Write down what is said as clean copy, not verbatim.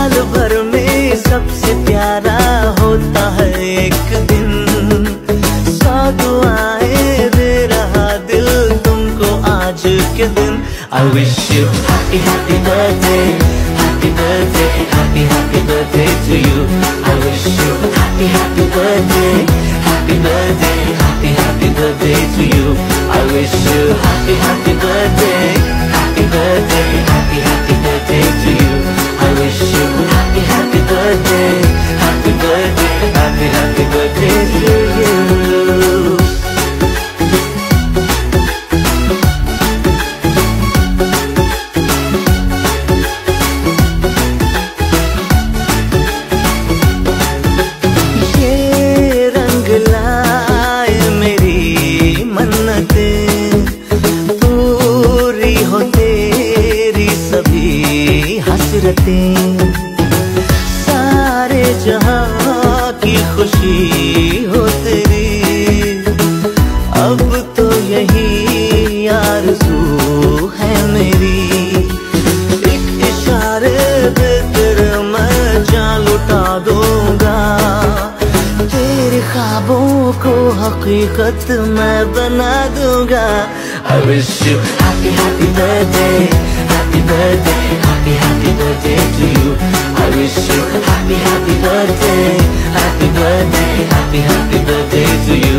साल भर में सबसे प्यारा होता है एक दिन, 100 दुआएं दे रहा दिल तुमको आज के दिन। I wish you happy happy birthday, happy birthday, happy happy birthday to you. I wish you happy happy birthday, happy birthday, happy happy birthday to you. I wish you happy happy birthday, happy birthday, happy happy birthday to you. I wish you happy happy birthday, happy birthday, happy happy birthday to you. ये रंग लाए मेरी मन्नतें, पूरी हो तेरी सभी हसरतें, सारे जहां की खुशी हो तेरी। अब तो यही आरज़ू है मेरी, एक इशारे पे तेरे मैं जान लुटा दूंगा, तेरे ख्वाबों को हकीकत मैं बना दूंगा। I wish you happy happy birthday, happy birthday, happy happy birthday to you. I wish you happy happy birthday, happy birthday, happy happy birthday to you.